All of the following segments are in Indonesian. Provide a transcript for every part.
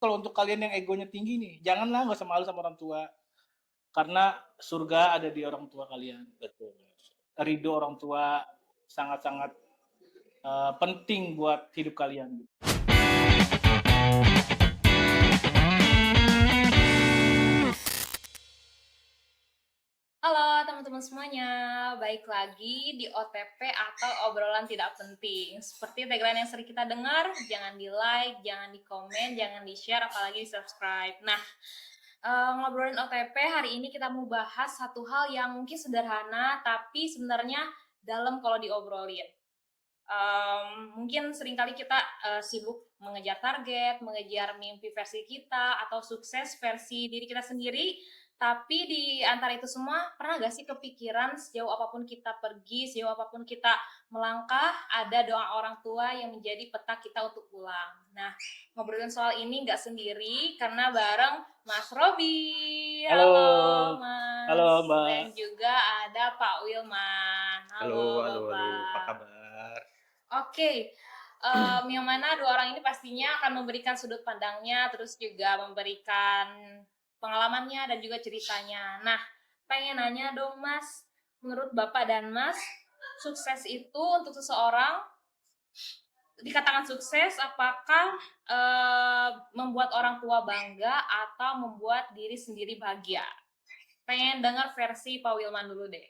kalau untuk kalian yang egonya tinggi nih, janganlah, nggak usah malu sama orang tua, karena surga ada di orang tua kalian. Betul. Ridho orang tua sangat-sangat penting buat hidup kalian. Halo teman-teman semuanya, baik lagi di OTP atau obrolan tidak penting. Seperti tagline yang sering kita dengar, jangan di-like, jangan di-komen, jangan di-share, apalagi di-subscribe. Nah, ngobrolin OTP hari ini kita mau bahas satu hal yang mungkin sederhana, tapi sebenarnya dalam kalau diobrolin. Mungkin seringkali kita sibuk mengejar target, mengejar mimpi versi kita, atau sukses versi diri kita sendiri. Tapi di antara itu semua, pernah gak sih kepikiran sejauh apapun kita pergi, sejauh apapun kita melangkah, ada doa orang tua yang menjadi peta kita untuk pulang. Nah, ngobrolin soal ini gak sendiri, karena bareng Mas Robi. Halo, Halo halo Mas. Dan Mbak. juga ada Pak Wilman. Halo, Halo halo, halo. Apa Bapak. kabar? Oke, yang mana dua orang ini pastinya akan memberikan sudut pandangnya, terus juga memberikan pengalamannya dan juga ceritanya. Nah, pengen nanya dong Mas, menurut Bapak dan Mas, sukses itu untuk seseorang dikatakan sukses, apakah membuat orang tua bangga atau membuat diri sendiri bahagia? Pengen dengar versi Pak Wilman dulu deh.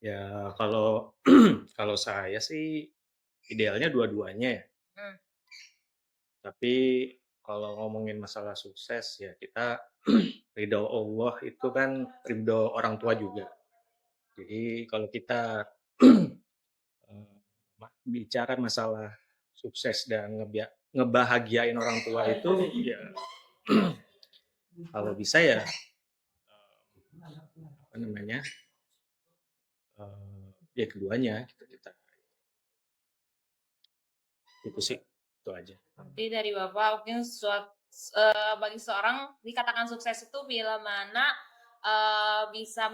Ya, kalau kalau saya sih idealnya dua-duanya ya. Hmm. Tapi kalau ngomongin masalah sukses ya kita ridho Allah itu kan ridho orang tua juga. Jadi kalau kita eh, bicara masalah sukses dan ngebahagiain orang tua itu ya kalau bisa ya apa namanya ya keduanya gitu kita itu sih itu aja. Jadi dari Bapak mungkin bagi seorang dikatakan sukses itu bila mana bisa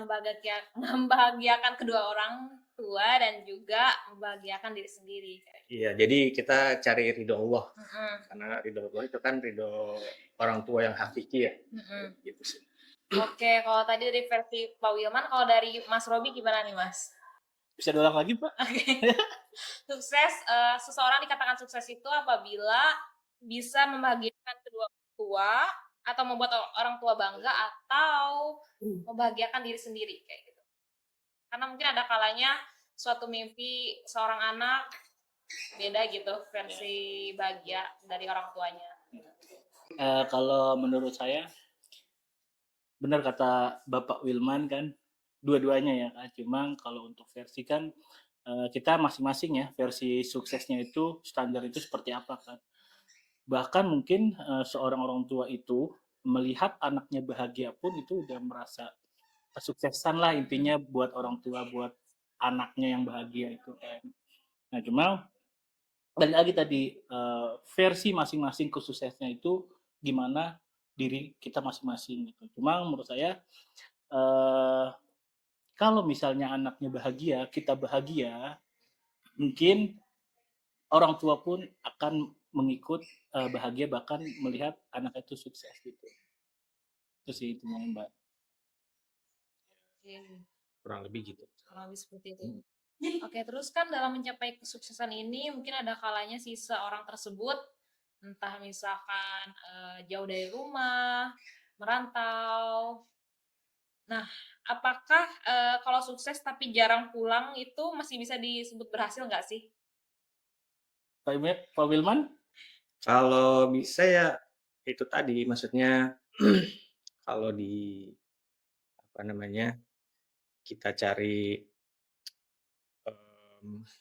membahagiakan kedua orang tua dan juga membahagiakan diri sendiri. Iya, jadi kita cari ridho Allah. Mm-mm. Karena ridho Allah itu kan ridho orang tua yang hakiki ya. Mm-mm. Gitu sih. Oke, kalau tadi dari versi Pak Wilman, kalau dari Mas Robi gimana nih Mas? Bisa diulang lagi, Pak? Sukses, seseorang dikatakan sukses itu apabila bisa membahagiakan kedua orang tua atau membuat orang tua bangga atau membahagiakan diri sendiri kayak gitu. Karena mungkin ada kalanya suatu mimpi seorang anak beda gitu versi bahagia dari orang tuanya. Kalau menurut saya, benar kata Bapak Wilman kan, dua-duanya ya kan. Cuma kalau untuk versi kan kita masing-masing ya, versi suksesnya itu standar itu seperti apa kan. Bahkan mungkin seorang orang tua itu melihat anaknya bahagia pun itu udah merasa kesuksesan lah intinya buat orang tua, buat anaknya yang bahagia itu kan. Nah cuma balik lagi tadi versi masing-masing kesuksesannya itu gimana diri kita masing-masing gitu. Cuma menurut saya kalau misalnya anaknya bahagia, kita bahagia, mungkin orang tua pun akan mengikut bahagia bahkan melihat anak itu sukses gitu. Itu sih intinya Mbak. Kurang lebih gitu. Kurang lebih seperti itu. Oke, terus kan dalam mencapai kesuksesan ini mungkin ada kalanya si seorang tersebut entah misalkan jauh dari rumah, merantau. Nah, apakah kalau sukses tapi jarang pulang itu masih bisa disebut berhasil nggak sih? Pak Wilman? Kalau bisa ya itu tadi maksudnya kalau di apa namanya kita cari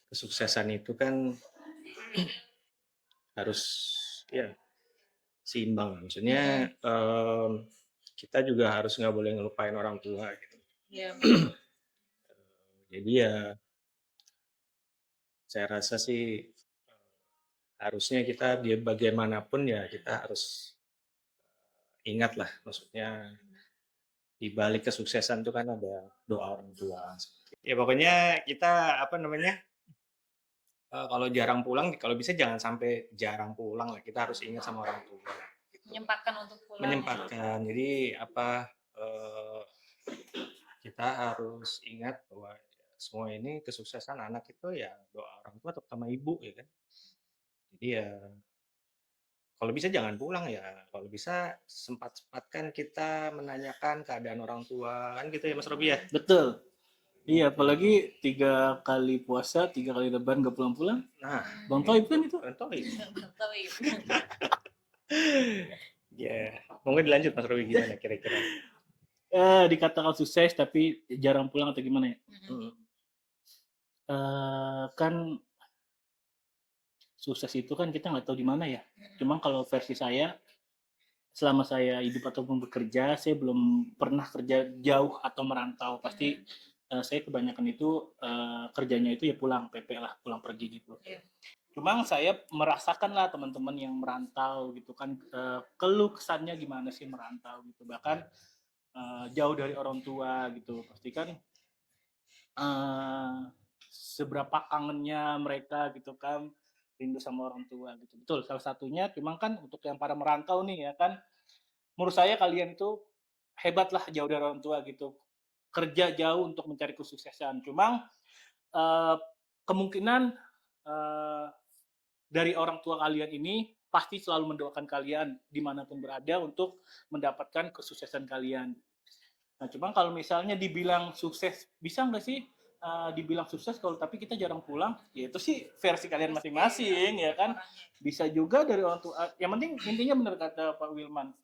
kesuksesan itu kan harus ya seimbang. Maksudnya kita juga harus nggak boleh ngelupain orang tua gitu. Iya. Jadi ya saya rasa sih harusnya kita di bagian manapun ya kita harus ingat lah maksudnya di balik kesuksesan itu kan ada doa orang tua. Ya pokoknya kita apa namanya Kalau jarang pulang, kalau bisa jangan sampai jarang pulang lah, kita harus ingat sama orang tua, gitu. Menyempatkan untuk pulang ya. Menyempatkan, jadi kita harus ingat bahwa semua ini kesuksesan anak itu ya doa orang tua terutama ibu ya kan. Jadi ya kalau bisa jangan pulang ya, kalau bisa sempat-sempatkan kita menanyakan keadaan orang tua, kan gitu ya Mas Robi ya? Betul. Iya, apalagi 3 kali puasa, 3 kali lebaran nggak pulang-pulang. Nah, Bang Toib kan itu. Toib. Tapi Ya, monggo dilanjut Mas Robi gimana kira-kira? Dikatakan sukses tapi jarang pulang atau gimana ya? Hmm. Kan sukses itu kan kita nggak tahu di mana ya. Cuma kalau versi saya, selama saya hidup ataupun bekerja, saya belum pernah kerja jauh atau merantau. Pasti saya kebanyakan itu kerjanya itu ya pulang PP lah, pulang pergi gitu. Iya. Cuma saya merasakan lah teman-teman yang merantau gitu kan, keluh kesannya gimana sih merantau gitu. Bahkan jauh dari orang tua gitu. Pasti kan seberapa kangennya mereka gitu kan, rindu sama orang tua gitu. Betul, salah satunya. Cuma kan untuk yang para merantau nih ya kan, menurut saya kalian itu hebat lah jauh dari orang tua gitu. Kerja jauh untuk mencari kesuksesan. Cuma kemungkinan eh, dari orang tua kalian ini pasti selalu mendoakan kalian dimanapun berada untuk mendapatkan kesuksesan kalian. Nah, cuma kalau misalnya dibilang sukses, bisa nggak sih dibilang sukses kalau tapi kita jarang pulang? Ya itu sih versi kalian masing-masing ya kan. Bisa juga dari orang tua. Yang penting intinya benar kata Pak Wilman.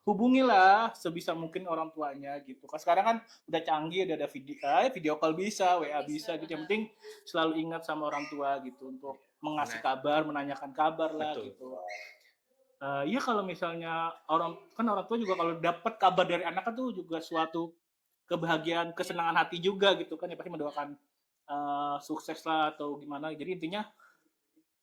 Hubungilah sebisa mungkin orang tuanya gitu. Kan sekarang kan udah canggih, udah ada video call bisa, WA bisa gitu. Yang penting selalu ingat sama orang tua gitu untuk mengasih kabar, menanyakan kabar lah. Betul. Gitu. Ya kalau misalnya orang tua juga kalau dapat kabar dari anak itu juga suatu kebahagiaan, kesenangan hati juga gitu kan, ya pasti mendoakan sukses lah atau gimana. Jadi intinya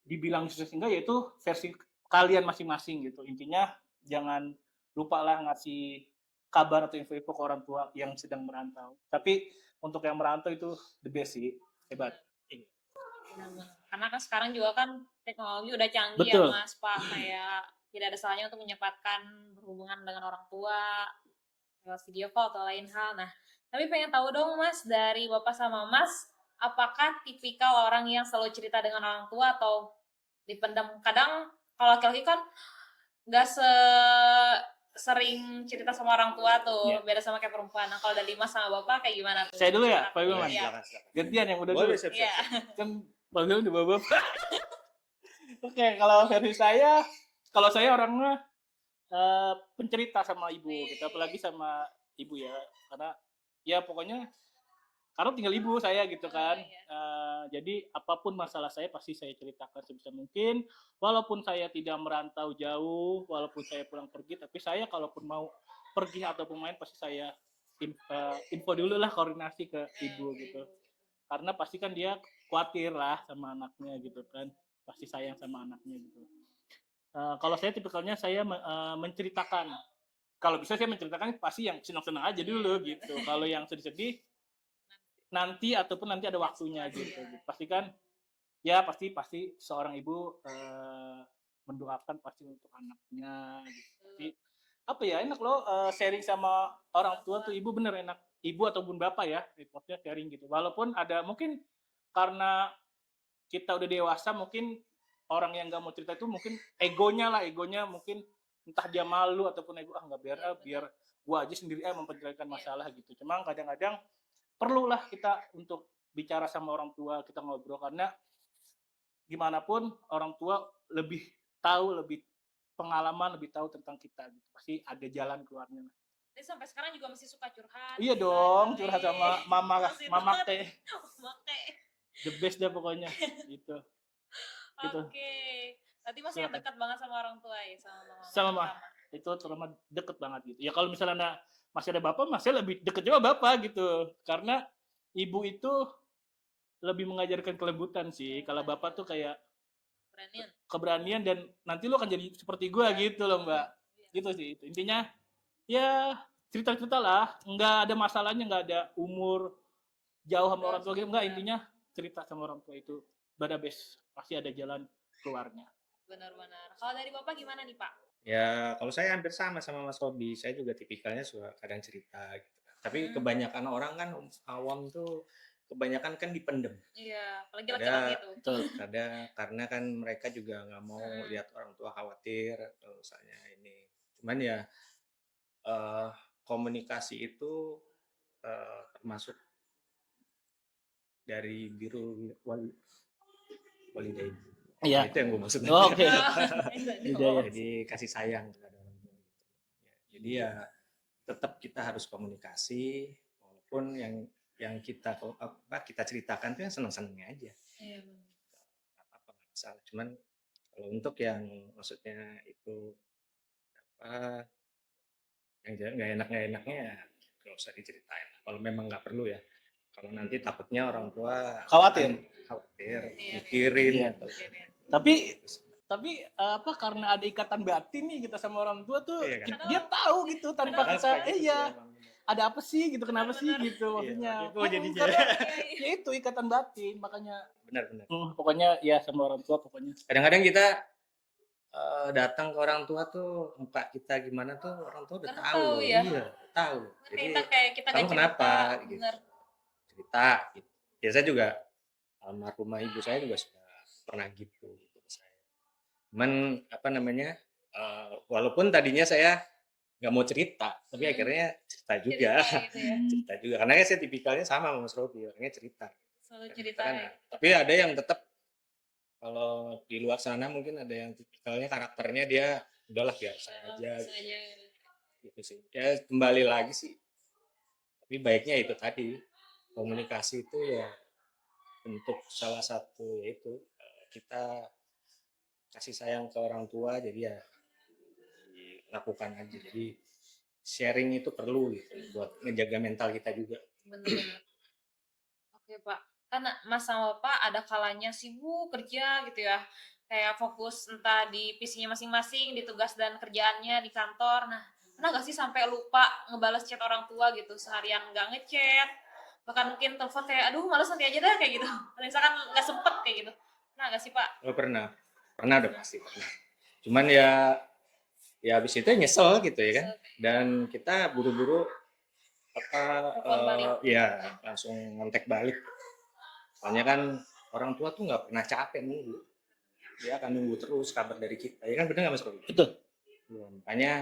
dibilang sukses enggak yaitu versi kalian masing-masing gitu. Intinya jangan lupa lah ngasih kabar atau info-info ke orang tua yang sedang merantau. Tapi untuk yang merantau itu the best sih, hebat. Karena kan sekarang juga kan teknologi udah canggih. Betul. Ya Mas Pak, kayak tidak ada salahnya untuk menyempatkan berhubungan dengan orang tua lewat video call atau lain hal. Nah, tapi pengen tahu dong Mas, dari Bapak sama Mas, apakah tipikal orang yang selalu cerita dengan orang tua atau dipendam? Kadang kalau laki-laki kan nggak sering cerita sama orang tua tuh, Iya. beda sama kayak perempuan. Nah, kalau dari Mas sama Bapak kayak gimana tuh? Saya dulu ya, Pak Wilman. Iya. Gantian yang udah Boleh, dulu. siap. Iya. Kan Pak Wilman udah bapak. Oke, kalau versi saya, kalau saya orangnya pencerita sama ibu, gitu. Apalagi sama ibu ya, karena ya pokoknya karena tinggal ibu saya gitu kan. Jadi apapun masalah saya pasti saya ceritakan sebisa mungkin. Walaupun saya tidak merantau jauh, walaupun saya pulang pergi, tapi saya kalaupun mau pergi ataupun main pasti saya info dulu lah, koordinasi ke ibu gitu. Karena pasti kan dia khawatir lah sama anaknya gitu kan. Pasti sayang sama anaknya gitu. Kalau saya tipikalnya saya menceritakan. Kalau bisa saya menceritakan pasti yang senang-senang aja dulu gitu. Kalau yang sedih-sedih nanti ataupun nanti ada waktunya gitu. Pasti kan ya pasti seorang ibu mendoakan pasti untuk anaknya gitu. Tapi apa ya, enak loh sharing sama orang tua tuh, ibu bener enak. Ibu ataupun bapak ya, reportnya sharing gitu. Walaupun ada mungkin karena kita udah dewasa, mungkin orang yang nggak mau cerita itu mungkin egonya mungkin entah dia malu ataupun ego, nggak biar gua aja sendiri memperjelaskan masalah gitu. Cuma kadang-kadang perlulah kita untuk bicara sama orang tua, kita ngobrol, karena gimana pun orang tua lebih tahu, lebih pengalaman, lebih tahu tentang kita gitu. Pasti ada jalan keluarnya. Jadi sampai sekarang juga masih suka curhat. Iya dong, curhat sama mama teh. The best deh pokoknya gitu. Oke. Berarti masih yang dekat banget sama orang tua ya, sama mama. Sama mama. Itu terutama deket banget gitu. Ya kalau misalnya masih ada bapak, masih lebih deket juga bapak gitu. Karena ibu itu lebih mengajarkan kelembutan sih. Kalau bapak tuh kayak keberanian dan nanti lu akan jadi seperti gue gitu loh Mbak. Gitu sih. Intinya ya cerita-cerita lah. Nggak ada masalahnya, nggak ada umur jauh sama orang tua gitu. Nggak, intinya cerita sama orang tua itu Badabes, pasti ada jalan keluarnya. Benar-benar. Kalau dari Bapak gimana nih, Pak? Ya, kalau saya hampir sama Mas Robi. Saya juga tipikalnya suka kadang cerita gitu. Tapi kebanyakan orang kan awam tuh kebanyakan kan dipendem. Iya, apalagi laki-laki Ada tuh. Betul. karena kan mereka juga nggak mau lihat orang tua khawatir atau misalnya ini. Cuman ya komunikasi itu termasuk dari biru walidain. Iya. Itu yang gue maksud. Oh, oke. Oh, Jadi kasih sayang kepada orang tua gitu. Jadi ya tetap kita harus komunikasi walaupun yang kita ceritakan tuh yang seneng-senengnya aja. iya, benar. Apa nggak masalah. Cuman kalau untuk yang maksudnya itu apa yang nggak enaknya ya nggak usah diceritain. Kalau memang nggak perlu ya. Kalau nanti takutnya orang tua Khawatir. Iya. mikirin Iya. atau Tapi apa karena ada ikatan batin nih kita sama orang tua tuh, Iya kan? dia tahu gitu tanpa Benar. kita Gitu sih iya emang. ada apa sih gitu, kenapa sih Benar-benar. gitu maksudnya. Iya, kok jadinya. Karena Iya. ya itu ikatan batin, makanya Benar-benar. pokoknya ya sama orang tua pokoknya. Kadang-kadang kita datang ke orang tua tuh muka kita gimana tuh orang tua udah Karena tahu tahu loh. ya. Iya, tahu. Jadi Kayak kita kamu nggak kenapa cerita. gitu. Benar. Cerita gitu. Ya saya juga almarhumah ibu saya juga sudah pernah gitu ke saya. Cuman apa namanya? Walaupun tadinya saya nggak mau cerita, tapi akhirnya cerita juga. Cerita gitu ya. Cerita juga. Karena saya tipikalnya sama sama Mas Robi, orangnya cerita. Selalu Kan, ceritain. tapi ada yang tetap kalau di luar sana mungkin ada yang tipikalnya karakternya dia udahlah biasa aja gitu sih. Ya kembali lagi sih. Tapi baiknya itu tadi komunikasi itu ya bentuk salah satu yaitu kita kasih sayang ke orang tua jadi ya dilakukan aja. Jadi sharing itu perlu gitu buat ngejaga mental kita juga. Benar-benar. Oke, Pak. Kan Mas sama Bapak ada kalanya sibuk kerja gitu ya. Kayak fokus entah di PC-nya masing-masing, di tugas dan kerjaannya di kantor. Nah, pernah gak sih sampai lupa ngebales chat orang tua gitu, seharian nggak ngechat, bahkan mungkin telepon kayak, aduh males nanti aja dah kayak gitu. Atau misalkan nggak sempet kayak gitu. Pernah gak sih, Pak? Oh, pernah udah pasti pernah. Cuman ya habis itu nyesel gitu ya kan. Dan kita buru-buru Telepon balik. ya langsung ngontek balik. Soalnya kan orang tua tuh nggak pernah capek nunggu. Dia akan nunggu terus kabar dari kita. Ya kan benar nggak Mas Robi? Betul. Ya, makanya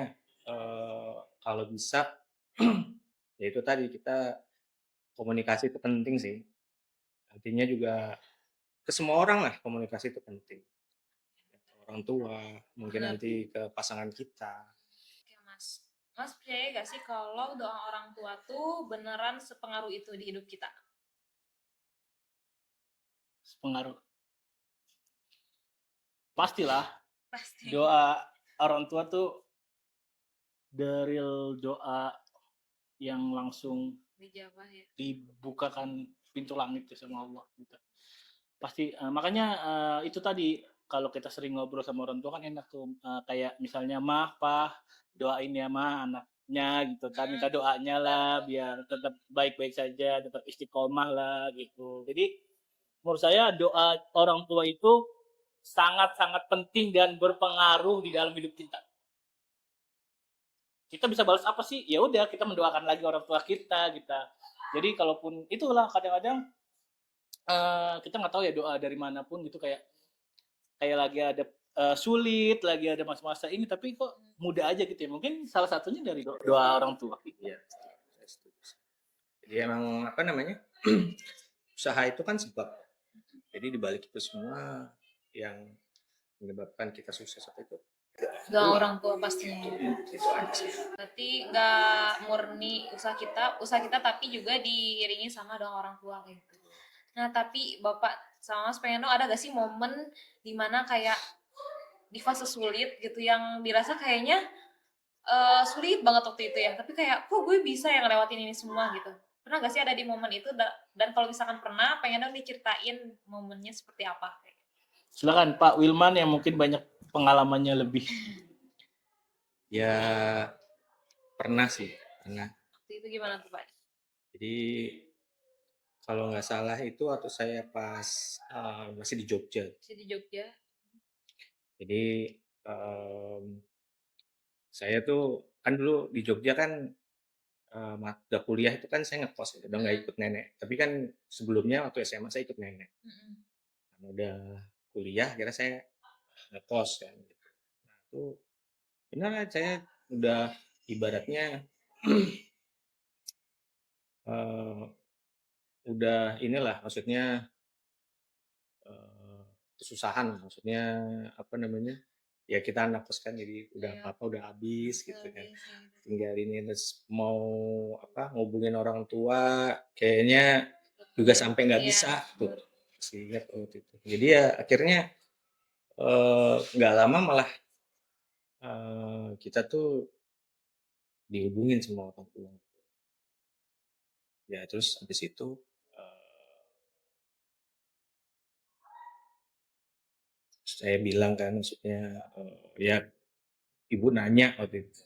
kalau bisa ya itu tadi kita komunikasi itu penting sih. Artinya juga ke semua orang lah komunikasi itu penting. Orang tua, mungkin Benar. nanti ke pasangan kita. Oke, Mas. Mas percaya gak sih kalau doa orang tua tuh beneran sepengaruh itu di hidup kita? Pengaruh. Pastilah Pasti. doa orang tua tuh dari doa yang langsung Dijawab ya. dibukakan pintu langit ya sama Allah gitu. Pasti makanya itu tadi kalau kita sering ngobrol sama orang tua kan enak tuh kayak misalnya mah pah doain ya mah anaknya gitu kan, minta doanya lah biar tetap baik-baik saja, tetap istiqomah lah gitu. Jadi menurut saya doa orang tua itu sangat-sangat penting dan berpengaruh di dalam hidup kita. Kita bisa balas apa sih? Ya udah kita mendoakan lagi orang tua kita gitu. Jadi kalaupun itulah kadang-kadang kita nggak tahu ya doa dari manapun gitu kayak lagi ada sulit, lagi ada masa-masa ini tapi kok mudah aja gitu ya. Mungkin salah satunya dari doa orang tua. Iya, saya setuju. Jadi emang apa namanya usaha itu kan sebab. Jadi dibalik itu semua yang menyebabkan kita sukses itu Doa orang tua pastinya. itu aja sih. Berarti nggak murni usaha kita tapi juga diiringi sama doa orang tua kayak gitu. Nah, tapi Bapak sama Mas pengen tahu ada gak sih momen dimana kayak di fase sulit gitu yang dirasa kayaknya sulit banget waktu itu ya, tapi kayak kok gue bisa yang ngelewatin ini semua gitu. Pernah gak sih ada di momen itu dan kalau misalkan pernah pengen dong diceritain momennya seperti apa? Silakan Pak Wilman yang mungkin banyak pengalamannya lebih. Ya pernah sih, pernah. Waktu itu gimana tuh Pak? Jadi kalau nggak salah itu waktu saya pas masih di Jogja. Masih di Jogja. Jadi saya tuh kan dulu di Jogja kan udah kuliah itu kan saya ngekos gitu, udah nggak ikut nenek. Tapi kan sebelumnya waktu SMA saya ikut nenek. Kan udah kuliah, kira saya ngekos kan. Nah, itu benar saya udah ibaratnya eh, udah inilah maksudnya eh, kesusahan maksudnya apa namanya ya kita anak kos kan jadi udah Iya, apa udah habis gitu kan lebih sih. tinggal ini terus mau apa ngubungin orang tua kayaknya juga sampai nggak Iya, bisa tuh masih ingat waktu itu jadi ya akhirnya nggak lama malah kita tuh dihubungin sama orang tua ya terus habis itu eh, saya bilang kan maksudnya ya ibu nanya waktu itu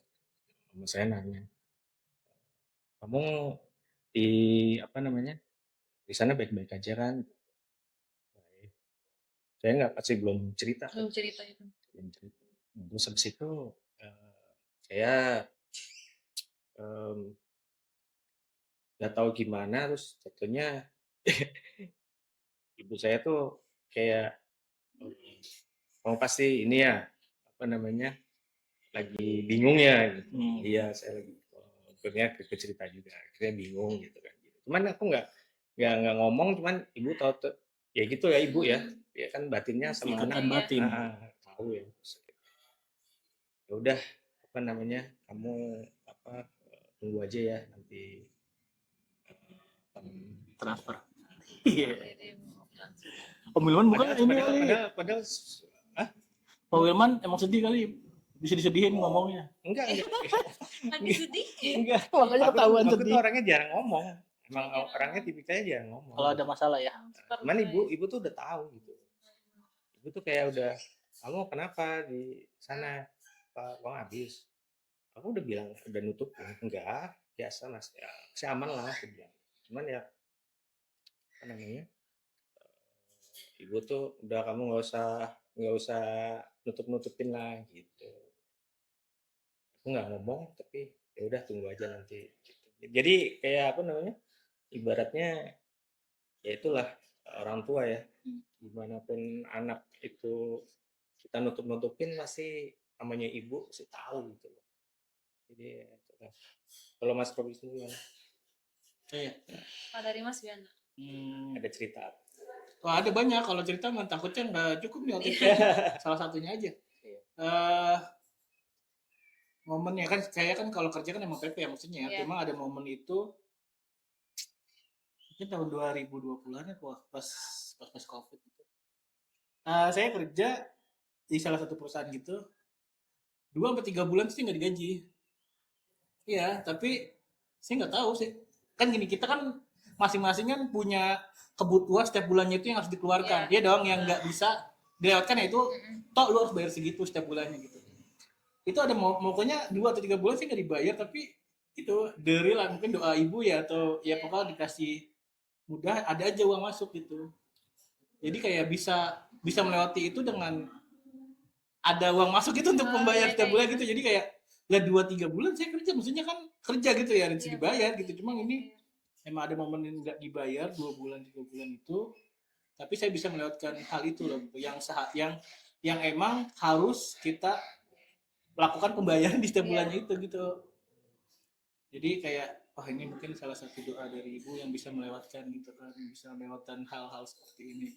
sama saya nanya kamu di apa namanya di sana baik-baik aja kan baik. Saya nggak pasti belum cerita kan belum cerita itu. belum cerita. Nah, terus habis itu saya em, nggak tahu gimana terus jatuhnya ibu saya tuh kayak kamu pasti ini ya apa namanya lagi bingung ya gitu. Iya saya lagi akhirnya ke cerita juga akhirnya bingung gitu kan cuman aku nggak ngomong cuman ibu tahu tuh ya gitu ya ibu ya ya kan batinnya sama anak Ikatan batin. tahu ya ya udah apa namanya kamu apa tunggu aja ya nanti Transfer. Iya. Kirim transfer. Om Wilman bukan padahal ini padahal kali. padahal ah Pak Wilman emang sedih kali. Bisa disedihin ngomongnya. enggak Lagi sedih. enggak Makanya ketahuan aku sedih. tuh orangnya jarang ngomong emang orangnya tipikalnya jarang ngomong Kalau ada masalah ya. cuman ibu tuh udah tahu gitu ibu tuh kayak udah kamu kenapa di sana pak uang habis aku udah bilang udah nutup enggak biasa mas ya saya aman lah aku bilang cuman ya apa namanya ibu tuh udah kamu nggak usah nutup-nutupin lah gitu aku nggak ngomong tapi ya udah tunggu aja nanti gitu. Jadi kayak apa namanya ibaratnya ya itulah orang tua ya gimana pun anak itu kita nutup-nutupin pasti namanya ibu sih tahu gitu loh jadi ya, itulah. Kalau Mas Robi sendiri Iya. Pak dari Mas Biana. ada cerita Wah, ada banyak. Kalau cerita mah takutnya nggak cukup nih waktu itu. Salah satunya aja. Iya. Momennya kan saya kan kalau kerja kan emang PP ya maksudnya ya. Iya. Cuma ada momen itu mungkin tahun 2020-an ya pas Covid gitu. Saya kerja di salah satu perusahaan gitu 2 sampai 3 bulan sih nggak digaji. Iya, tapi saya nggak tahu sih. Kan gini kita kan masing-masing kan punya kebutuhan setiap bulannya itu yang harus dikeluarkan. Iya. Dia dong yang nggak bisa dilewatkan ya itu toh lu harus bayar segitu setiap bulannya gitu. Itu ada pokoknya 2 atau 3 bulan sih nggak dibayar tapi itu dari lah mungkin doa ibu ya atau ya pokoknya dikasih mudah ada aja uang masuk gitu. Jadi kayak bisa bisa melewati itu dengan ada uang masuk itu untuk membayar Iya, setiap kayak bulan gitu. gitu. Jadi kayak lah 2 3 bulan saya kerja maksudnya kan kerja gitu ya harus Iya, dibayar gitu. Cuma ini emang ada momen yang nggak dibayar 2 bulan 3 bulan itu tapi saya bisa melewatkan hal itu loh yang emang harus kita lakukan pembayaran di setiap Iya. bulannya itu gitu. Jadi kayak wah ini mungkin salah satu doa dari ibu yang bisa melewatkan gitu kan, bisa melewatkan hal-hal seperti ini.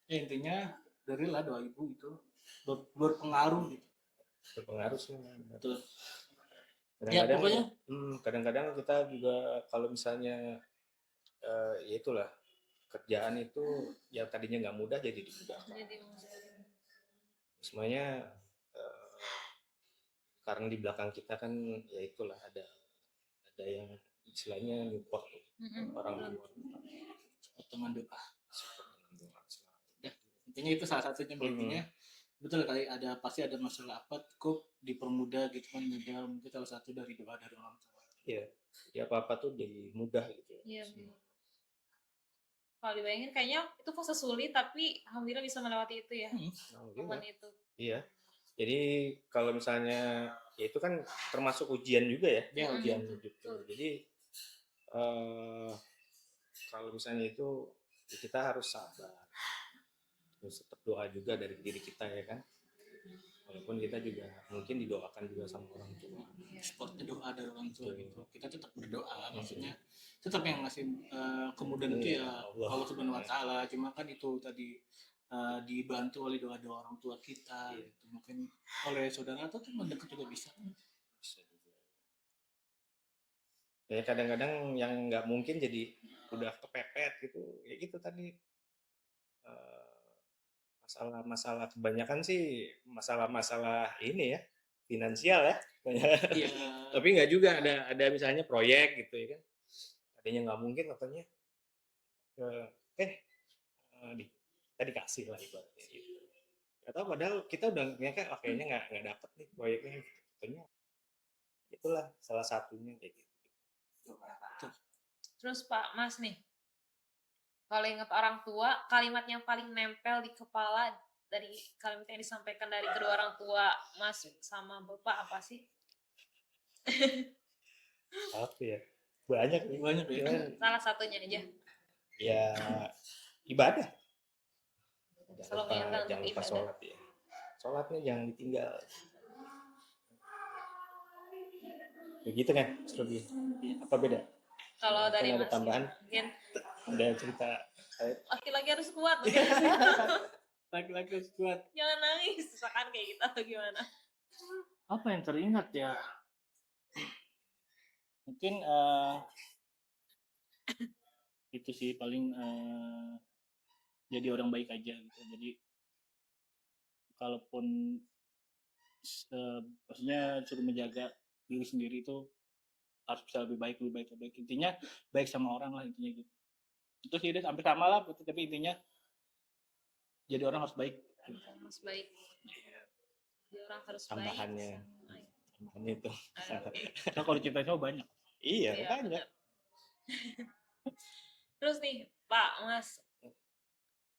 Ya intinya dari lah doa ibu itu berpengaruh gitu. berpengaruh sih Betul. Ya kadang-kadang pokoknya kadang-kadang kita juga kalau misalnya ya itulah kerjaan itu yang tadinya nggak mudah jadi dimudahkan Jadi semuanya eh, karena di belakang kita kan ya itulah ada yang istilahnya support orang tua teman doa. support dengan doa selalu. Ya, intinya itu salah satunya intinya betul kali ada pasti ada masalah apa kok dipermudah gitu kan mudah mungkin salah satu dari doa dari orang tua. Iya ya apa apa tuh jadi mudah gitu ya. Iya. Kalau dibayangin kayaknya itu fase sulit, tapi alhamdulillah bisa melewati itu ya, momen Alhamdulillah. itu. Iya. Jadi kalau misalnya ya itu kan termasuk ujian juga ya, Ya, ujian Mm-mm. hidup tuh. Betul. Jadi eh kalau misalnya itu ya kita harus sabar, terus tetap doa juga dari diri kita ya kan. Walaupun kita juga mungkin didoakan juga sama orang tua. supportnya doa dari orang tua Betul. gitu. Kita tetap berdoa, maksudnya tetap yang ngasih kemudahan itu Iya, ya Allah. Allah Subhanahu Wa Taala. Cuma kan itu tadi dibantu oleh doa-doa orang tua kita. Iya. Gitu. Mungkin oleh saudara atau teman dekat juga bisa. Bisa juga. Ya kadang-kadang yang nggak mungkin jadi udah kepepet gitu. Ya gitu tadi eh, masalah-masalah kebanyakan sih masalah-masalah ini ya finansial ya. Iya. Tapi nggak juga ada misalnya proyek gitu ya kan. Tadinya nggak mungkin katanya eh eh, di, kita dikasih lah ibaratnya gitu. Gak tahu padahal kita udah kayak kayaknya nggak dapet nih proyeknya katanya itulah salah satunya kayak gitu. Terus Pak Mas nih, kalau ingat orang tua, kalimat yang paling nempel di kepala dari kalimat yang disampaikan dari kedua orang tua Mas sama Bapak apa sih? Apa ya banyak nih Banyak ya. cuman Salah satunya aja. ya ibadah Selalu mengingatkan untuk jangan lupa ibadah. sholat ya sholatnya jangan ditinggal begitu kan lebih apa beda Kalau dari kan ada Mas tambahan mungkin ada cerita laki-laki harus kuat mungkin. Laki-laki harus kuat. Jangan nangis, misalkan kayak gitu atau gimana? Apa yang teringat ya? Mungkin itu sih paling jadi orang baik aja gitu. Jadi kalaupun maksudnya suruh menjaga diri sendiri itu harus bisa lebih baik, lebih baik, lebih baik. Intinya baik sama orang lah intinya gitu. Itu sih udah hampir sama lah, tapi intinya jadi orang harus baik. Harus baik. Jadi orang harus tambahannya baik. tambahannya itu Nah kalau cerita semua banyak. iya Iya, banyak. Terus nih Pak Mas,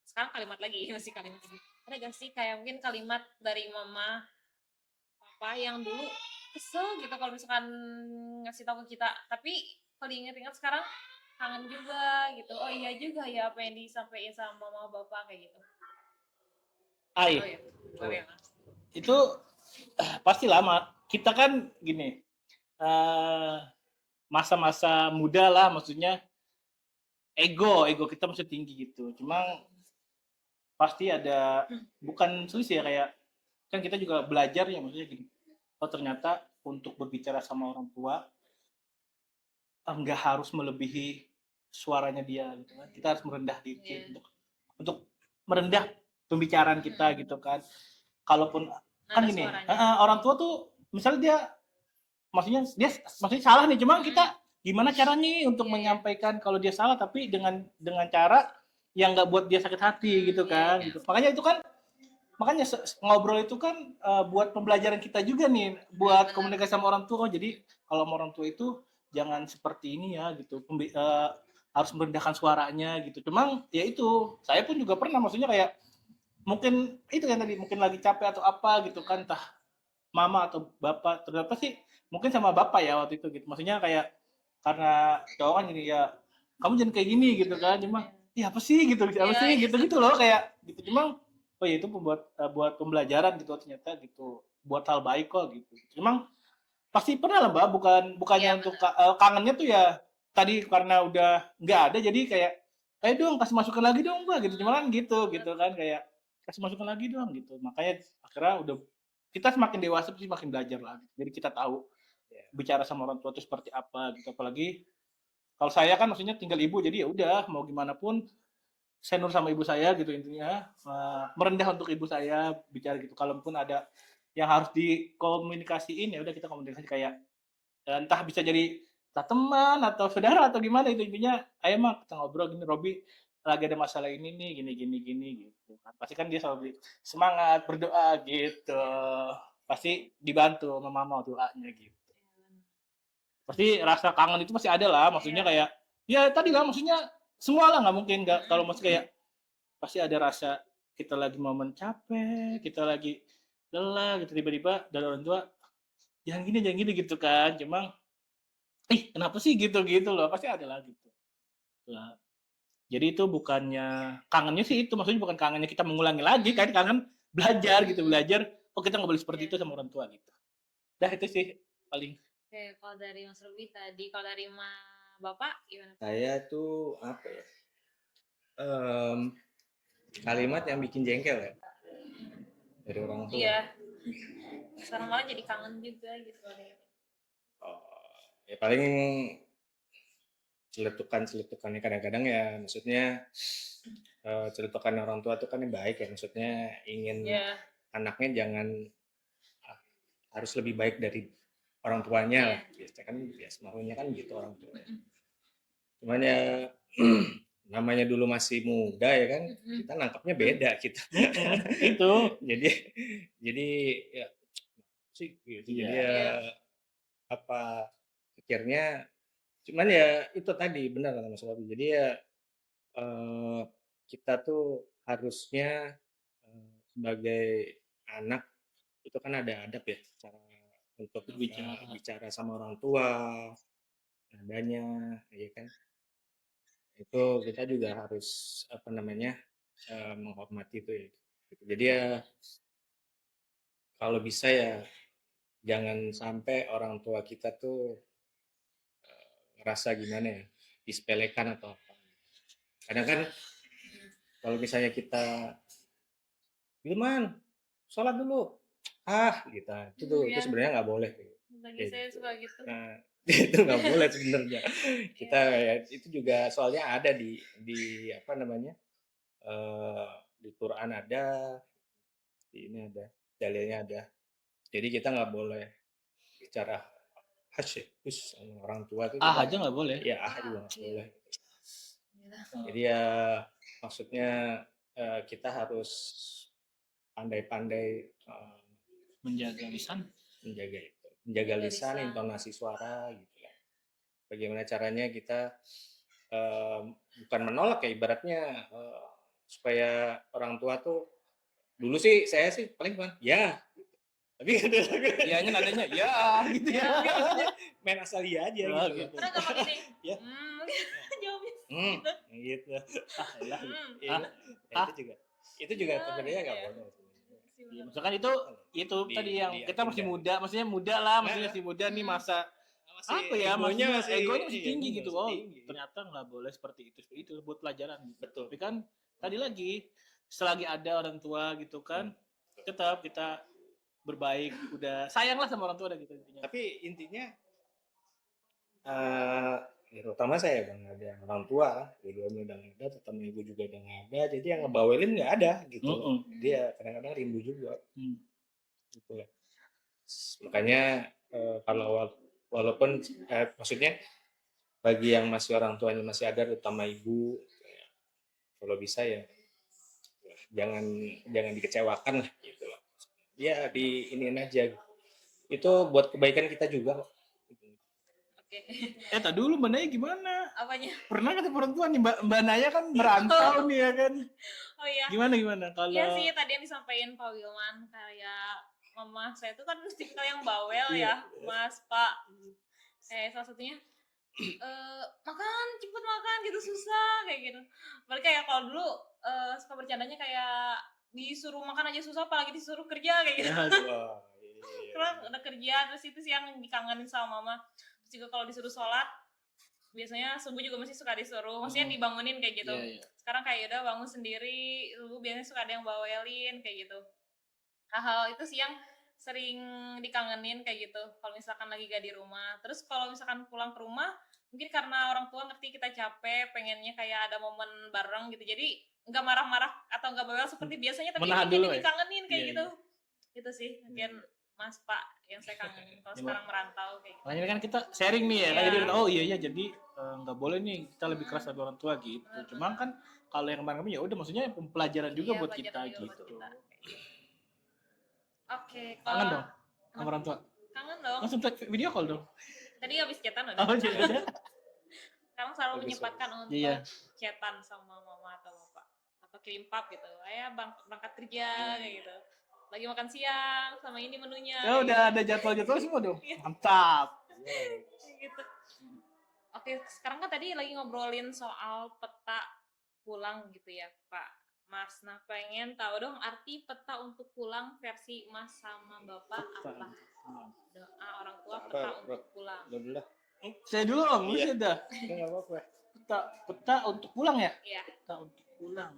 sekarang kalimat lagi masih kalimat lagi. Ada gak sih kayak mungkin kalimat dari mama papa yang dulu kesel gitu kalau misalkan ngasih tahu ke kita, tapi kalau diingat-ingat sekarang kangen juga gitu. Oh iya juga ya apa yang disampaikan sama mama bapak kayak gitu. Ai, Oh ya, boleh Mas. itu pasti lama. Kita kan gini, masa-masa muda lah, maksudnya ego kita masih tinggi gitu. Cuma pasti ada bukan selisih ya kayak kan kita juga belajar ya maksudnya gini. Oh ternyata untuk berbicara sama orang tua nggak harus melebihi suaranya dia gitu kan. Kita harus merendah dikit untuk merendah pembicaraan kita gitu kan. Kalaupun kan gini, orang tua tuh misalnya dia maksudnya salah nih, cuma kita gimana caranya untuk menyampaikan kalau dia salah tapi dengan cara yang nggak buat dia sakit hati gitu kan. Gitu. Makanya itu kan ngobrol itu kan buat pembelajaran kita juga nih buat komunikasi sama orang tua. Jadi kalau sama orang tua itu jangan seperti ini ya gitu. Harus merendahkan suaranya gitu. Cuma ya itu saya pun juga pernah maksudnya kayak mungkin itu kan tadi mungkin lagi capek atau apa gitu kan entah mama atau bapak ternyata sih mungkin sama bapak ya waktu itu gitu maksudnya kayak karena cowok kan jadi ya kamu jangan kayak gini gitu kan cuma ya apa sih gitu gitu loh kayak gitu cuma oh ya itu buat pembelajaran gitu ternyata gitu buat hal baik kok gitu cuma pasti pernah lah mbak bukannya untuk kangennya tuh ya tadi karena udah nggak ada jadi kayak ayo dong kasih masukan lagi dong mbak gitu cuma kan gitu kan kayak kasih masukan lagi dong gitu makanya akhirnya udah kita semakin dewasa sih semakin belajar lagi jadi kita tahu bicara sama orang tua itu seperti apa gitu apalagi kalau saya kan maksudnya tinggal ibu jadi ya udah mau gimana pun saya nur sama ibu saya gitu intinya merendah untuk ibu saya bicara gitu kalaupun ada yang harus dikomunikasiin ya udah kita komunikasi kayak entah bisa jadi teman atau saudara atau gimana itu intinya ayo mah kita ngobrol gini Robi lagi ada masalah ini nih gini gitu kan pasti kan dia selalu semangat berdoa gitu pasti dibantu sama mama doanya gitu pasti rasa kangen itu pasti ada lah maksudnya kayak ya tadi lah maksudnya semua lah, nggak mungkin nggak, kalau Mm-mm. masih kayak pasti ada rasa kita lagi momen capek, kita lagi lelah gitu, tiba-tiba dari orang tua jangan gini gitu kan, cuma ih kenapa sih gitu loh, pasti ada lah gitu lah. Jadi itu bukannya kangennya sih, itu maksudnya bukan kangennya kita mengulangi lagi kan, kangen belajar gitu, Mm-mm. belajar oh kita nggak boleh seperti Iya. itu sama orang tua gitu. Dah itu sih paling. Oke, kalau dari Mas Ruby tadi, kalau dari Bapak gimana? Saya tuh apa ya? em, Kalimat yang bikin jengkel ya dari orang tua. Iya, sekarang malah jadi kangen juga gitu. Oh, ya paling celetukannya kadang-kadang ya, maksudnya celetukan orang tua tuh kan yang baik ya, maksudnya ingin Iya, anaknya jangan ah, harus lebih baik dari orang tuanya iya. lah. Biasanya kan biasa maunya kan gitu orang tua. Mm-mm. Cuman ya namanya dulu masih muda ya kan, Mm-mm. kita nangkapnya beda gitu. Itu jadi jadi ya sih gitu. iya. Jadi ya Iya. apa akhirnya, cuman ya itu tadi benar kata Mas Robi. Jadi ya eh, kita tuh harusnya sebagai anak itu kan ada adab ya, cara untuk Berbicara. bicara sama orang tua, nadanya, ya kan. Itu kita juga harus apa namanya menghormati itu ya. Gitu. Jadi ya kalau bisa ya jangan sampai orang tua kita tuh ngerasa gimana ya, disepelekan atau apa. Kadang kan kalau misalnya kita, Bilman, sholat dulu. Ah, gitu. Itu Iya, sebenarnya nggak boleh. lagi Kayak saya gitu. suka gitu. Nah, itu nggak boleh sebenarnya. Kita Iya. ya, itu juga soalnya ada di apa namanya eh, di Quran ada, di ini ada, dalilnya ada. Jadi kita nggak boleh bicara hasyus sama orang tua itu Ah kita, aja nggak boleh. ya juga nggak Iya. boleh. Iya. Jadi ya maksudnya kita harus pandai-pandai Menjaga lisan. menjaga itu, menjaga Menjaga lisan, lisan. intonasi suara gitu ya. Bagaimana caranya kita bukan menolak ya, ibaratnya supaya orang tua tuh, dulu sih saya sih paling kan ya, tapi Ianya nadanya ya gitu ya. Ya. tapi maksudnya main asal iya aja Oh, gitu. gitu. Pernah nggak pakai nih? Ya. Jawabnya Hmm, gitu. gitu. Ah elah. Iya, Ah, ya, itu juga Ya, sebenarnya gitu nggak ya. boleh. iya, misalkan itu tadi yang kita masih Diyakinkan. muda, maksudnya muda lah, maksudnya Nah, masih muda nih, Hmm. masa masih apa ya, egonya maksudnya masih, egonya masih iya, tinggi bener, gitu. masih Oh, tinggi. ternyata nggak boleh seperti itu buat pelajaran gitu. Betul. Tapi kan tadi lagi selagi ada orang tua gitu kan, tetap kita berbaik, udah sayang lah sama orang tua, udah gitu intinya. Tapi intinya ya terutama saya udah nggak ada orang tua, dua-duanya udah nggak ada, terutama ibu juga udah nggak ada, jadi yang ngebawelin nggak ada gitu loh. Dia kadang-kadang rindu juga gitu lah. Makanya kalau walaupun maksudnya bagi yang masih orang tuanya masih ada, terutama ibu, kalau bisa ya jangan jangan dikecewakan lah gitu loh. Ya di iniin aja gitu. Itu buat kebaikan kita juga kok. Oke. Tak dulu Mbak Naya gimana? Apanya? Pernah ketemu orang tua nih, Mbak Naya kan merantau nih ya kan? Oh iya. Gimana kalau? Iya sih, tadi yang disampaikan Pak Wilman, kayak mama saya tuh kan tipikal yang bawel ya, Mas, Pak. Salah satunya makan, cepet makan gitu, susah kayak gitu. Mereka ya kalau dulu suka bercandanya kayak disuruh makan aja susah, apalagi disuruh kerja kayak gitu. Wah, Terus udah kerja, terus itu sih yang dikangenin sama mama. Terus juga kalau disuruh sholat, biasanya subuh juga masih suka disuruh, maksudnya dibangunin kayak gitu. Sekarang kayak udah bangun sendiri, dulu biasanya suka ada yang bawelin kayak gitu. Hal-hal itu sih yang sering dikangenin kayak gitu kalau misalkan lagi gak di rumah. Terus kalau misalkan pulang ke rumah, mungkin karena orang tua ngerti kita capek, pengennya kayak ada momen bareng gitu, jadi nggak marah-marah atau nggak bawel seperti biasanya, tapi Menahan jadi dulu ya? dikangenin kayak Iya, gitu. Itu sih mungkin Mas Pak yang saya kangenin kalau sekarang merantau kayak gitu. Makanya kan kita sharing nih ya, kan Iya. jadi oh iya jadi nggak boleh nih kita lebih keras dari orang tua gitu. Cuma kan kalau yang kemarin ya udah, maksudnya pelajaran juga Iya, buat pelajaran kita juga buat gitu. kita. Oke, Kangen dong sama orang tua. Kangen dong. Langsung video call dong. Tadi habis chatan udah. Oh jadi udah. sekarang selalu Bagus, menyempatkan bagus. untuk Iya. chatan sama mama atau bapak atau kirim pap gitu, ayah berangkat kerja kayak gitu, lagi makan siang sama ini menunya Ya kayak udah gitu. ada jadwal-jadwal semua dong. Iya, Mantap. kayak gitu. Oke, sekarang kan tadi lagi ngobrolin soal peta pulang gitu ya, Pak Mas. Nah, pengen tahu dong arti peta untuk pulang versi Mas sama Bapak apa? Doa orang tua Apa, peta bro? untuk pulang. Udah dulu lah. Saya dulu Om, lu Iya. sih dah. Ini nggak apa-apa. Peta untuk pulang ya? Iya. Peta untuk pulang.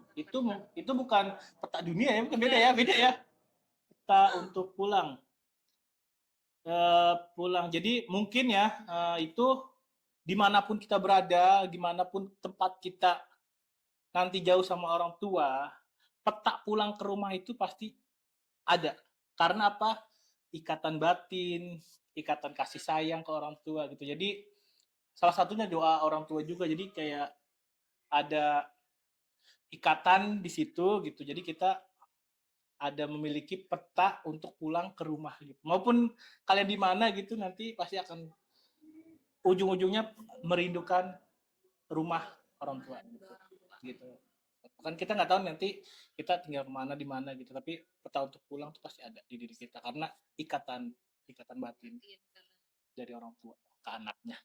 Itu bukan peta dunia ya, bukan beda ya, beda ya. Peta untuk pulang. Pulang. Jadi mungkin ya itu dimanapun kita berada, dimanapun tempat kita nanti jauh sama orang tua, peta pulang ke rumah itu pasti ada. Karena apa? Ikatan batin, ikatan kasih sayang ke orang tua gitu. Jadi salah satunya doa orang tua juga. Jadi kayak ada ikatan di situ gitu. Jadi kita ada memiliki peta untuk pulang ke rumah gitu. Maupun kalian di mana gitu nanti pasti akan ujung-ujungnya merindukan rumah orang tua gitu. Kan kita nggak tahu nanti kita tinggal kemana di mana gitu, tapi peta untuk pulang tuh pasti ada di diri kita karena ikatan batin Iya, betul. dari orang tua ke anaknya.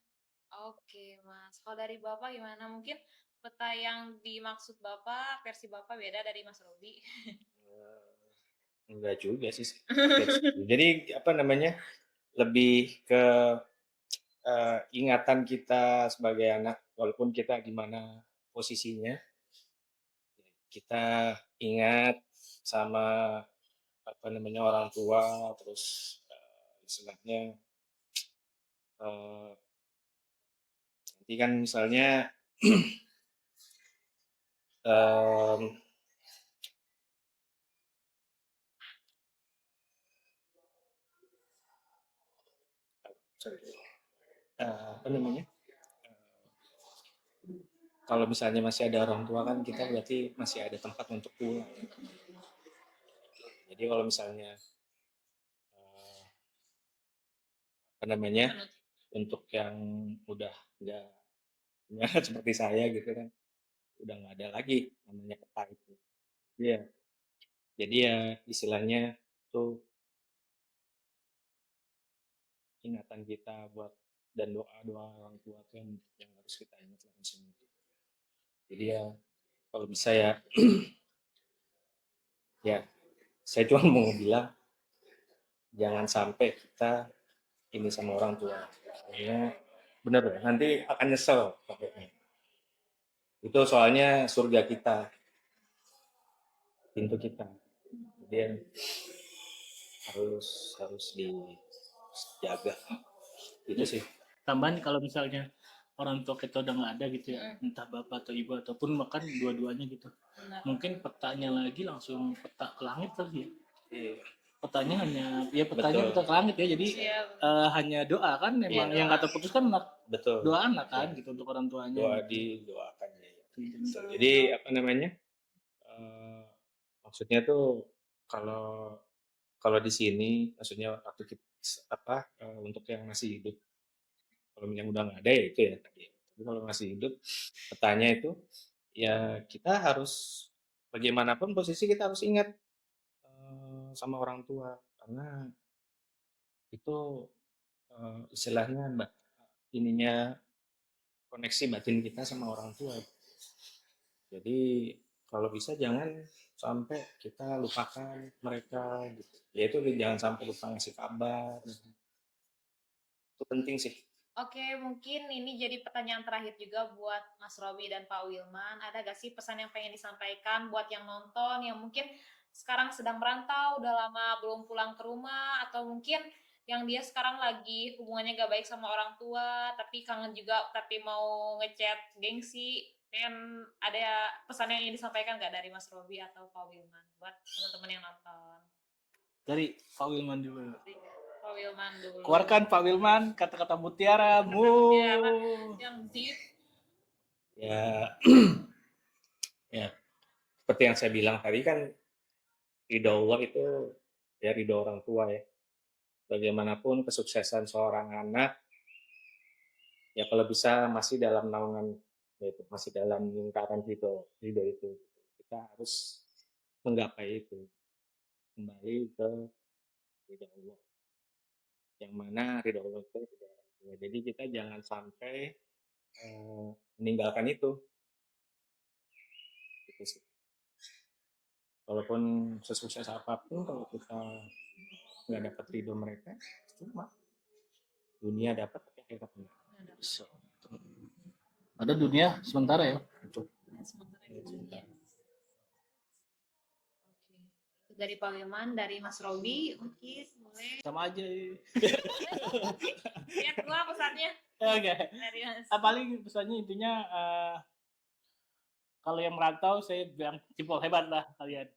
Oke, Mas. Kalau dari Bapak gimana? Mungkin peta yang dimaksud Bapak, versi Bapak beda dari Mas Robi. Enggak juga sih. Jadi apa namanya? Lebih ke ingatan kita sebagai anak, walaupun kita di mana posisinya, kita ingat sama apa namanya orang tua, terus istilahnya nanti kan misalnya em, sorry, apa namanya? Kalau misalnya masih ada orang tua kan kita berarti masih ada tempat untuk pulang. Jadi kalau misalnya apa namanya untuk yang udah nggak seperti saya gitu kan, udah nggak ada lagi namanya peta itu. Iya. Jadi ya istilahnya tuh ingatan kita buat dan doa-doa orang tua tuh yang harus kita ingat langsung. Jadi ya kalau bisa ya ya saya cuma mau bilang jangan sampai kita ini sama orang tua. Soalnya bener ya, nanti akan nyesel pakainya. Itu soalnya surga kita, pintu kita. Jadi ya harus dijaga. Itu sih. Tambahan kalau misalnya orang tua kita udah nggak ada gitu ya, entah bapak atau ibu ataupun bahkan dua-duanya gitu. Benar. Mungkin petanya lagi langsung peta ke langit kali ya. Iya. Petanya Betul. peta ke langit ya. Jadi Iya. hanya doa kan memang Iya, yang doa. nggak terputus kan Betul. doa anak kan gitu untuk orang tuanya. Doa gitu. didoakan ya. Jadi apa namanya? Maksudnya tuh kalau kalau di sini maksudnya waktu kita untuk yang masih hidup. Kalau yang udah nggak ada ya itu ya tadi. Tapi kalau masih hidup, petanya itu ya kita harus bagaimanapun posisi kita harus ingat sama orang tua karena itu istilahnya ininya koneksi batin kita sama orang tua. Jadi kalau bisa jangan sampai kita lupakan mereka gitu. Ya itu jangan sampai lupa ngasih kabar. Itu penting sih. Oke, mungkin ini jadi pertanyaan terakhir juga buat Mas Robi dan Pak Wilman. Ada gak sih pesan yang pengen disampaikan buat yang nonton, yang mungkin sekarang sedang merantau, udah lama belum pulang ke rumah, atau mungkin yang dia sekarang lagi hubungannya gak baik sama orang tua, tapi kangen juga, tapi mau ngechat gengsi. Dan ada pesan yang ingin disampaikan gak dari Mas Robi atau Pak Wilman buat teman-teman yang nonton? Dari Pak Wilman dulu. Pak Wilman dulu. Keluarkan Pak Wilman kata-kata mutiara yang deep. Ya, ya seperti yang saya bilang tadi kan ridho Allah itu ya ridho orang tua ya. Bagaimanapun kesuksesan seorang anak Ya kalau bisa masih dalam naungan, yaitu masih dalam lingkaran ridho ridho itu. Kita harus menggapai itu, kembali ke ridho Allah. Yang mana ridho Allah itu ridho orang tua. Jadi kita jangan sampai meninggalkan itu. Gitu sih. Walaupun sesukses apapun, kalau kita nggak dapat ridho mereka, cuma dunia dapat tapi akhirat enggak. So, ada dunia sementara ya. Sementara itu dunia. Oke. Itu dari Pak Wilman, dari Mas Robi, mungkin boleh. Sama aja. Lihat gua pesannya Oke. dari Mas. Paling pesannya intinya kalau yang merantau saya bilang simpel, hebat lah kalian.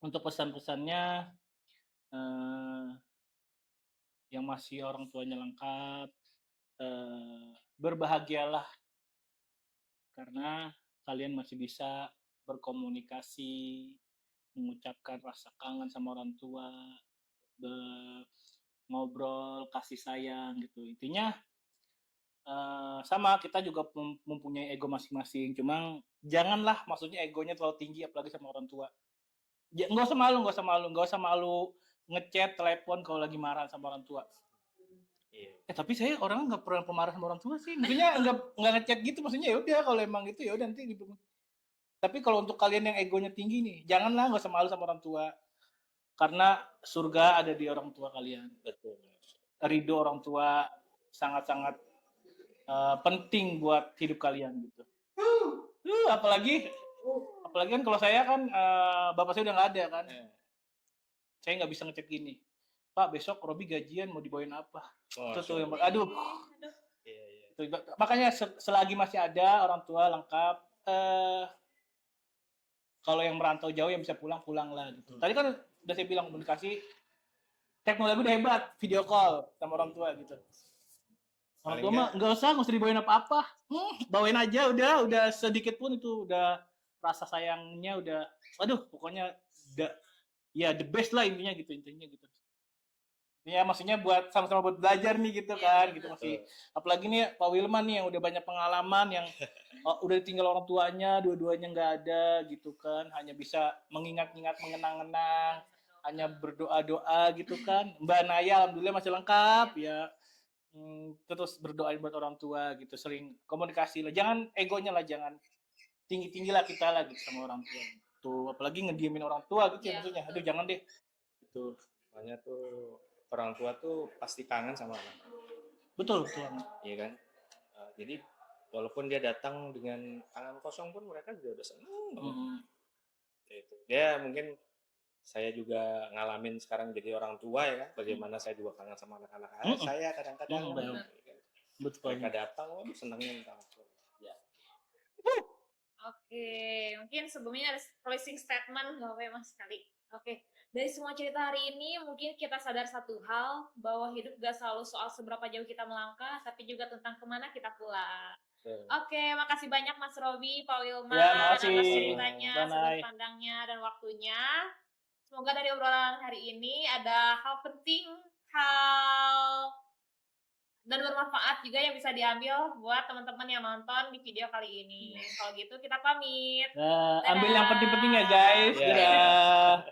Untuk pesan-pesannya yang masih orang tuanya lengkap, berbahagialah karena kalian masih bisa berkomunikasi, mengucapkan rasa kangen sama orang tua, ngobrol, kasih sayang gitu. Intinya sama, kita juga mempunyai ego masing-masing. Cuma janganlah, maksudnya egonya terlalu tinggi apalagi sama orang tua. Nggak usah malu, nggak usah malu ngechat, telepon kalau lagi marah sama orang tua. Tapi saya orangnya nggak pernah pemarah sama orang tua sih. Maksudnya nggak ngechat gitu. Maksudnya ya udah, kalau emang gitu ya udah nanti gitu. Tapi kalau untuk kalian yang egonya tinggi nih, janganlah, nggak usah malu sama orang tua. Karena surga ada di orang tua kalian. Betul. Ridho orang tua sangat-sangat penting buat hidup kalian gitu. Apalagi kan kalau saya kan bapak saya udah nggak ada kan. Saya nggak bisa ngechat gini. Pak, besok Robi gajian mau dibawain apa? Oh, Itu tuh yang syukur. aduh. Iya. Tuh, makanya selagi masih ada orang tua lengkap, kalau yang merantau jauh yang bisa pulang lah gitu. Tadi kan udah saya bilang komunikasi teknologi udah hebat, video call sama orang tua gitu. Orang Paling tua mah nggak usah dibawain apa-apa, bawain aja udah sedikit pun itu udah rasa sayangnya udah, aduh pokoknya ya the best lah intinya gitu. Ya maksudnya buat sama-sama buat belajar nih gitu kan, gitu masih. Apalagi nih Pak Wilman nih yang udah banyak pengalaman, yang udah ditinggal orang tuanya, dua-duanya nggak ada gitu kan, hanya bisa mengingat-ingat, mengenang-enang, hanya berdoa-doa gitu kan. Mbak Naya alhamdulillah masih lengkap ya. Terus berdoain buat orang tua gitu, sering komunikasi lah, jangan egonya lah, jangan tinggi lah kita lah gitu sama orang tua tuh, apalagi ngediemin orang tua gitu ya, maksudnya aduh jangan deh gitu. Makanya tuh orang tua tuh pasti kangen sama anak. Betul. Iya kan? Jadi walaupun dia datang dengan tangan kosong pun mereka juga udah seneng banget. Itu. Dia mungkin, saya juga ngalamin sekarang jadi orang tua ya kan, bagaimana saya juga kangen sama anak-anak saya kadang-kadang. Betul. Mereka datang, waduh senengnya minta ampun. Ya. Oke, mungkin sebelumnya ada closing statement nggak apa-apa Mas sekali. Oke, dari semua cerita hari ini mungkin kita sadar satu hal, bahwa hidup gak selalu soal seberapa jauh kita melangkah, tapi juga tentang kemana kita pulang. Oke, makasih banyak Mas Robi, Pak Wilman, atas ceritanya, sudut pandangnya, dan waktunya. Semoga dari obrolan hari ini ada hal penting, hal dan bermanfaat juga yang bisa diambil buat teman-teman yang nonton di video kali ini. Kalau gitu kita pamit. Ambil yang penting-penting ya guys. Dadah.